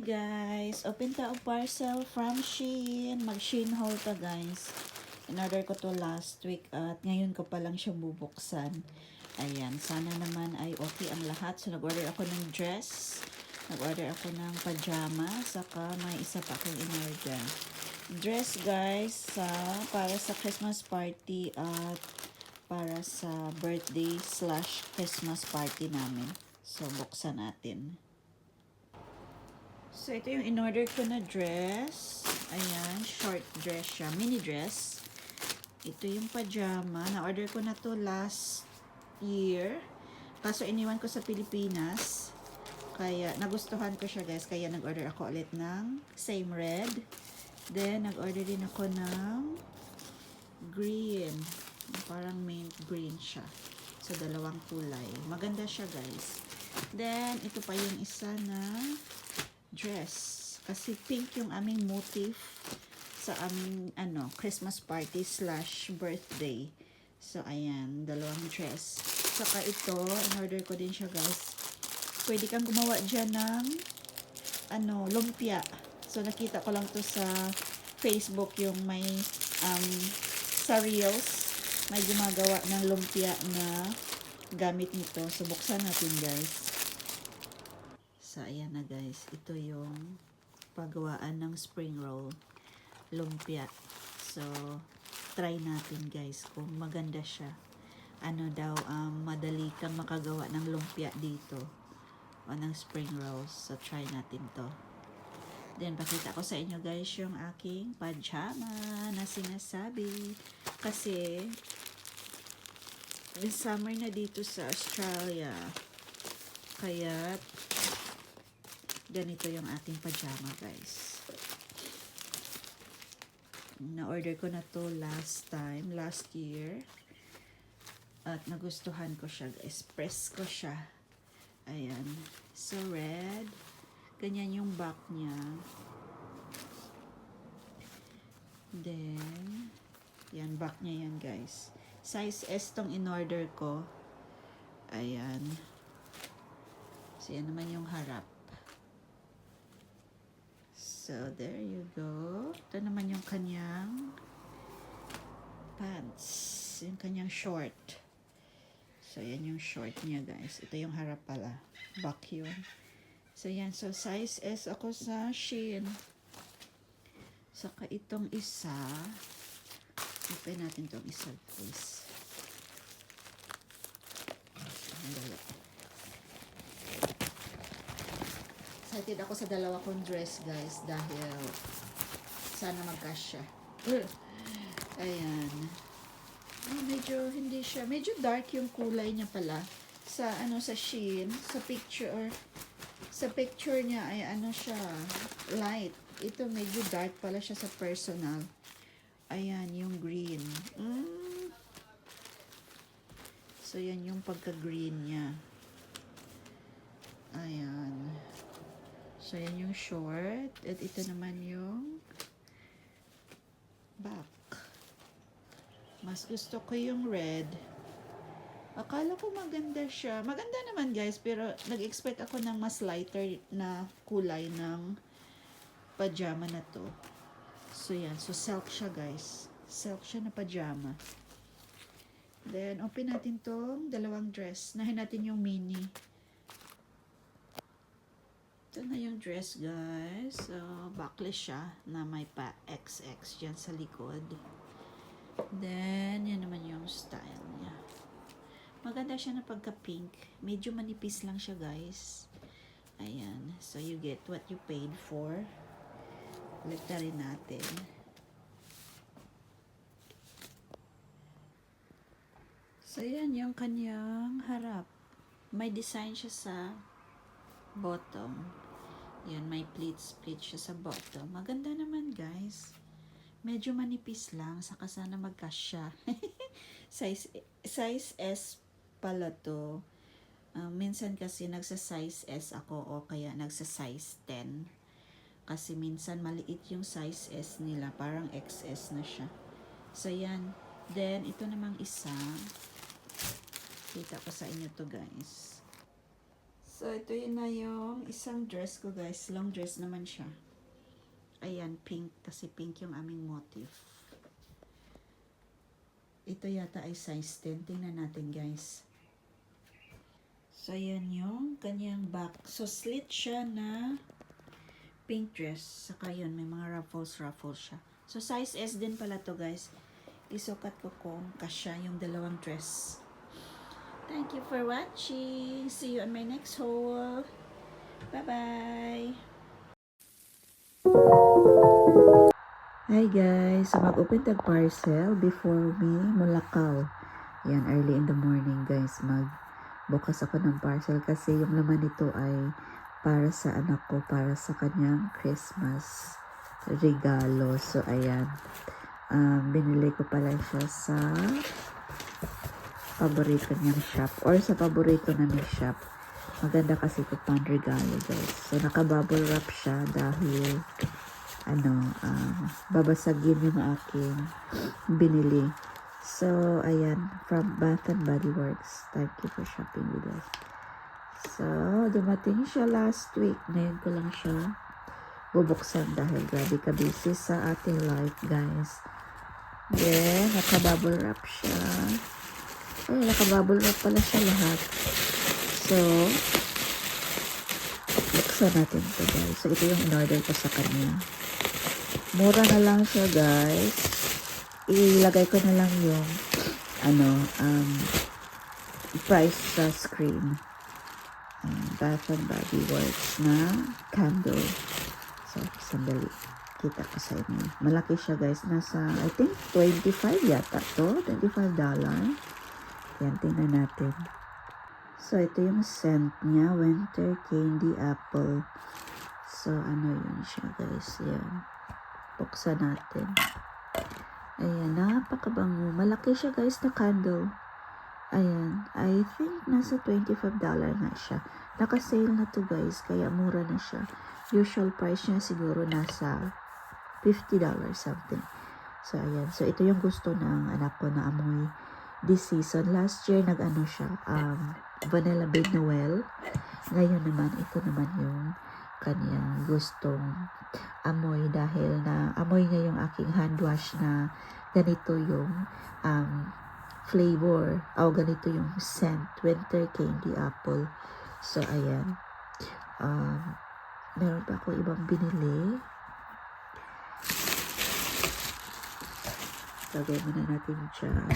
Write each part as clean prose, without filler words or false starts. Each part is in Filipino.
guys, open ta og parcel from Shein. Mag-Shein haul ta guys. In-order ko to last week at ngayon ko pa lang siya bubuksan. Ayan, sana naman ay okay ang lahat. So nag-order ako ng dress, nag-order ako ng pajama, saka may isa pa akong in-order. Dress guys, para sa Christmas party at para sa birthday / Christmas party namin. So buksan natin. So, ito yung in-order ko na dress. Ayan, short dress siya. Mini dress. Ito yung pajama. Na-order ko na to last year. Kaso, iniwan ko sa Pilipinas. Kaya, nagustuhan ko siya guys. Kaya, nag-order ako ulit ng same red. Then, nag-order din ako ng green. Parang mint green siya. So, dalawang kulay. Maganda siya guys. Then, ito pa yung isa na dress. Kasi pink yung aming motif sa aming Christmas party / birthday. So, ayan, dalawang dress. Saka ito, in-order ko din siya guys. Pwede kang gumawa dyan ng lumpia. So, nakita ko lang to sa Facebook yung may sa Reels. May gumagawa ng lumpia na gamit nito. So, buksan natin guys. So, ayan na guys. Ito yung paggawaan ng spring roll. Lumpia. So, try natin guys kung maganda siya. Madali kang makagawa ng lumpia dito. O ng spring rolls. So, try natin to. Then, pakita ko sa inyo guys yung aking pajama na sinasabi. Kasi, summer na dito sa Australia. Kaya, ganito yung ating pajama guys. Na-order ko na to last year. At nagustuhan ko siya guys. Press ko siya. Ayan. So red. Ganyan yung back niya. Then, yan back niya yan guys. Size S tong in-order ko. Ayan. So yan naman yung harap. So, there you go. Ito naman yung kanyang pants. Yung kanyang short. So, yan yung short niya, guys. Ito yung harap pala. Back yun. So, yan. So, size S ako sa Shein. Saka itong isa. Open natin itong isa, please. Excited ako sa dalawa kong dress guys dahil sana magkasya. Ayan. Medyo hindi siya, medyo dark yung kulay niya pala sa sa Shein, sa picture niya ay siya light. Ito medyo dark pala siya sa personal. Ayan yung green. So yan yung pagka-green niya. Ayan. So, yan yung short. At ito naman yung back. Mas gusto ko yung red. Akala ko maganda siya. Maganda naman guys, pero nag-expect ako ng mas lighter na kulay ng pajama na to. So, yan. So, silk siya guys. Silk siya na pajama. Then, open natin tong dalawang dress. Nahin natin yung mini. Ito na yung dress guys. So, backless siya na may pa XX dyan sa likod. Then, yan naman yung style niya. Maganda siya na pagka-pink. Medyo manipis lang siya guys. Ayan. So, you get what you paid for. Ulit na rin natin. So, yan yung kanyang harap. May design siya sa bottom. Yan, may pleats siya sa bottom. Maganda naman, guys. Medyo manipis lang. Saka sana magkasya. Size S pala to. Minsan kasi nagsa-size S ako o kaya nagsa-size 10. Kasi minsan maliit yung size S nila. Parang XS na siya. So, yan. Then, ito namang isa. Kita ko sa inyo to, guys. So, ito yun na yung isang dress ko, guys. Long dress naman siya. Ayan, pink. Kasi pink yung aming motif. Ito yata ay size 10. Tingnan natin, guys. So, ayan yung kanyang back. So, slit siya na pink dress. Saka yun, may mga ruffles siya. So, size S din pala to, guys. Isukat ko kung kasya yung dalawang dress. Thank you for watching. See you on my next haul. Bye-bye. Hi guys. So mag-open tag parcel before me mulakaw. Yan, early in the morning guys. Magbukas ako ng parcel kasi yung laman nito ay para sa anak ko. Para sa kanyang Christmas regalo. So ayan. Binili ko pala siya sa paborito niyang shop or sa paborito naming shop. Maganda kasi ito pang regalo guys. So naka-bubble wrap siya dahil babasagin yung aking binili. So ayan, from Bath and Body Works. Thank you for shopping with us. So dumating siya last week. Ngayon ko lang siya bubuksan dahil grabe ka busy sa ating life guys. Then naka-bubble wrap siya. Ay, naka-bubble wrap pala siya lahat. So, buksan natin ito guys. So, ito yung in-order ko sa kanya. Mura na lang siya guys. Ilagay ko na lang yung price sa screen. Bath and Body Works na candle. So, sandali. Kita ko sa inyo. Malaki siya guys. Nasa, I think, 25 yata to. $25. Yan, tingnan natin. So, ito yung scent niya. Winter Candy Apple. So, ano yun siya, guys. Yan. Buksan natin. Ayan, napakabango. Malaki siya, guys, na candle. Ayan. I think nasa $25 na siya. Naka-sale na to, guys. Kaya mura na siya. Usual price niya siguro nasa $50 something. So, ayan. So, ito yung gusto ng anak ko na amoy this season. Last year, nag-ano siya, Vanilla Big Noel. Ngayon naman, ito naman yung kanyang gustong amoy dahil na amoy niya yung aking hand wash na ganito yung flavor. O, ganito yung scent. Winter Candy Apple. So, ayan. Meron pa ako ibang binili. Lagay muna natin dyan.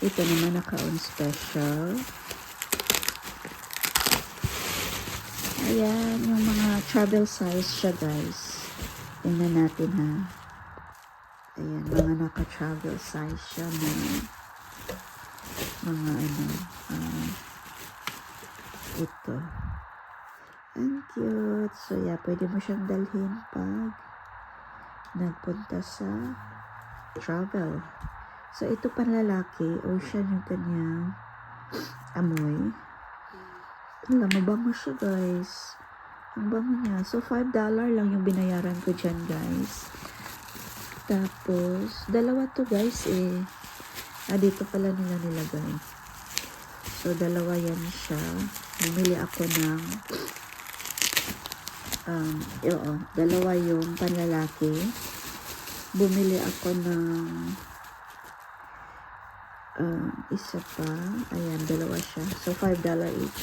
Ito naman naka-on special. Ayan, yung mga travel size siya guys. Tingnan natin ha. Ayan, mga naka-travel size siya na mga ito. Ang cute. So yeah, pwede mo siyang dalhin pag nagpunta sa travel. So, ito panlalaki, Ocean yung kanyang amoy. Wala, mabango siya, guys. Ang bango niya. So, $5 lang yung binayaran ko dyan, guys. Tapos, dalawa to, guys, eh. Dito pala nila nilagay. So, dalawa yan siya. Bumili ako ng dalawa yung panlalaki. Bumili ako ng isa pa. Ayan, dalawa siya. So, $5 each.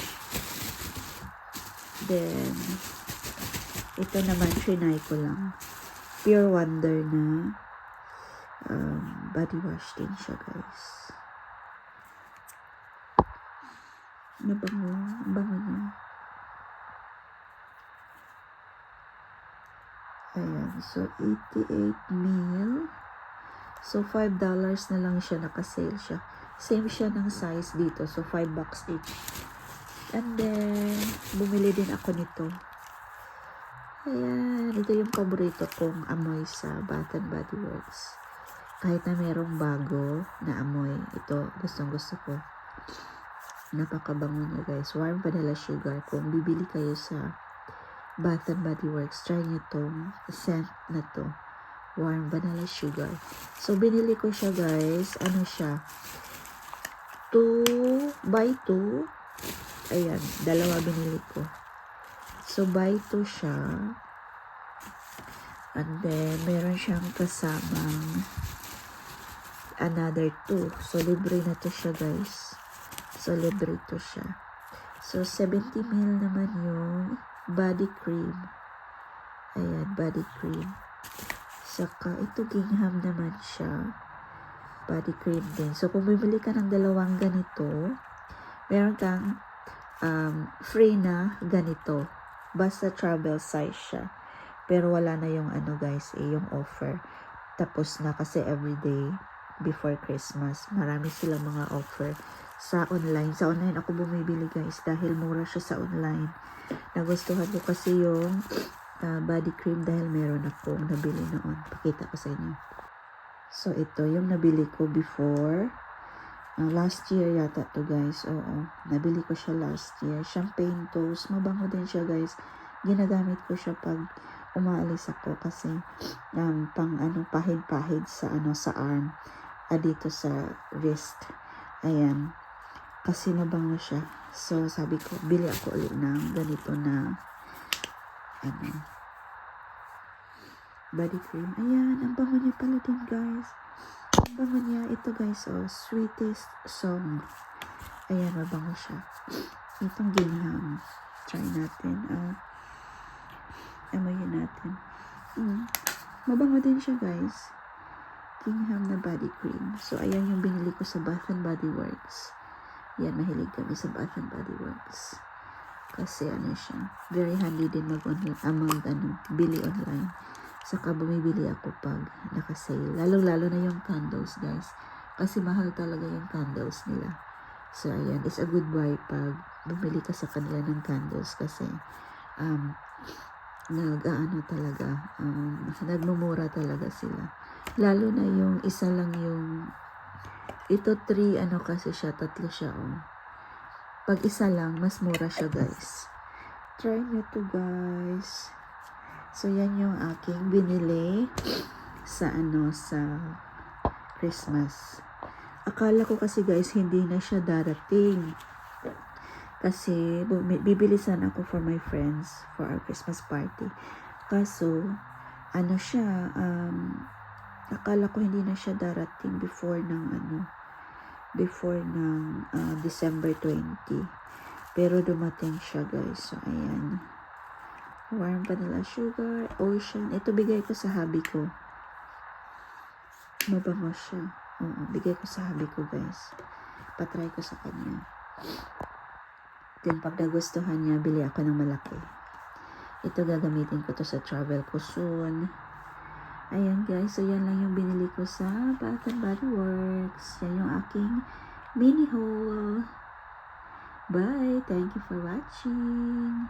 Then, ito naman, trinay ko lang. Pure Wonder na body wash din siya, guys. Mabango. Ang bango niya. Ayan. So, 88 ml. So, $5 na lang siya. Naka-sale siya. Same siya ng size dito. So, $5 each. And then, bumili din ako nito. Ayan. Ito yung paborito kong amoy sa Bath and Body Works. Kahit na merong bago na amoy. Ito, gustong-gusto ko. Napakabango niya, guys. Warm vanilla sugar. Kung bibili kayo sa Bath and Body Works, try nyo tong scent na to. Warm vanilla sugar. So, binili ko siya, guys. Ano siya? 2 by 2. Ayan, dalawa binili ko. So, buy 2 siya. And then, meron siyang kasamang another 2. So, libre na to siya, guys. So, libre to siya. So, 70 ml naman yung body cream. Ayan, body cream. Saka, ito gingham naman siya. Body cream din. So, kung bibili ka ng dalawang ganito, meron kang free na ganito. Basta travel size siya. Pero wala na yung ano guys, yung offer. Tapos na kasi everyday before Christmas. Marami silang mga offer sa online. Sa online ako bumibili guys dahil mura siya sa online. Nagustuhan ko kasi yung body cream dahil meron akong nabili noon. Pakita ko sa inyo. So ito yung nabili ko before. Last year yata to guys. Oo. Nabili ko siya last year. Champagne toast. Mabango din siya guys. Ginagamit ko siya pag umaalis ako kasi pang pahid-pahid sa sa arm. Dito sa wrist. Ayan. Kasi mabango siya. So sabi ko, bili ako ulit ng ganito na body cream. Ayan. Ang bango niya pala din guys. Bango niya. Ito guys, sweetest song. Ayan, mabango siya. Itong gingham. Try natin. Amoyin natin. Mabango din siya guys. Gingham na body cream. So, ayan yung binili ko sa Bath and Body Works. Ayan, mahilig kami sa Bath and Body Works. Kasi siya. Very handy din bili online. Saka bumibili ako pag naka-sale. Lalo-lalo na yung candles, guys. Kasi mahal talaga yung candles nila. So, ayan. It's a good buy pag bumili ka sa kanila ng candles. Kasi, nagmumura talaga sila. Lalo na yung isa lang yung, ito 3, kasi siya, 3 siya, Pag isa lang, mas mura siya, guys. Try nyo to, guys. So, yan yung aking binili sa Christmas. Akala ko kasi guys, hindi na siya darating. Kasi, bibili sana ako for my friends for our Christmas party. Kaso, siya, akala ko hindi na siya darating before ng December 20. Pero dumating siya guys. So, ayan. Warm vanilla sugar, ocean. Ito bigay ko sa hubby ko. Mabango siya. Oo, bigay ko sa hubby ko guys. Patry ko sa kanya. Then pag nagustuhan niya, bili ako ng malaki. Ito gagamitin ko to sa travel ko soon. Ayan guys, so yan lang yung binili ko sa Bath and Body Works. Yan yung aking mini haul. Bye! Thank you for watching.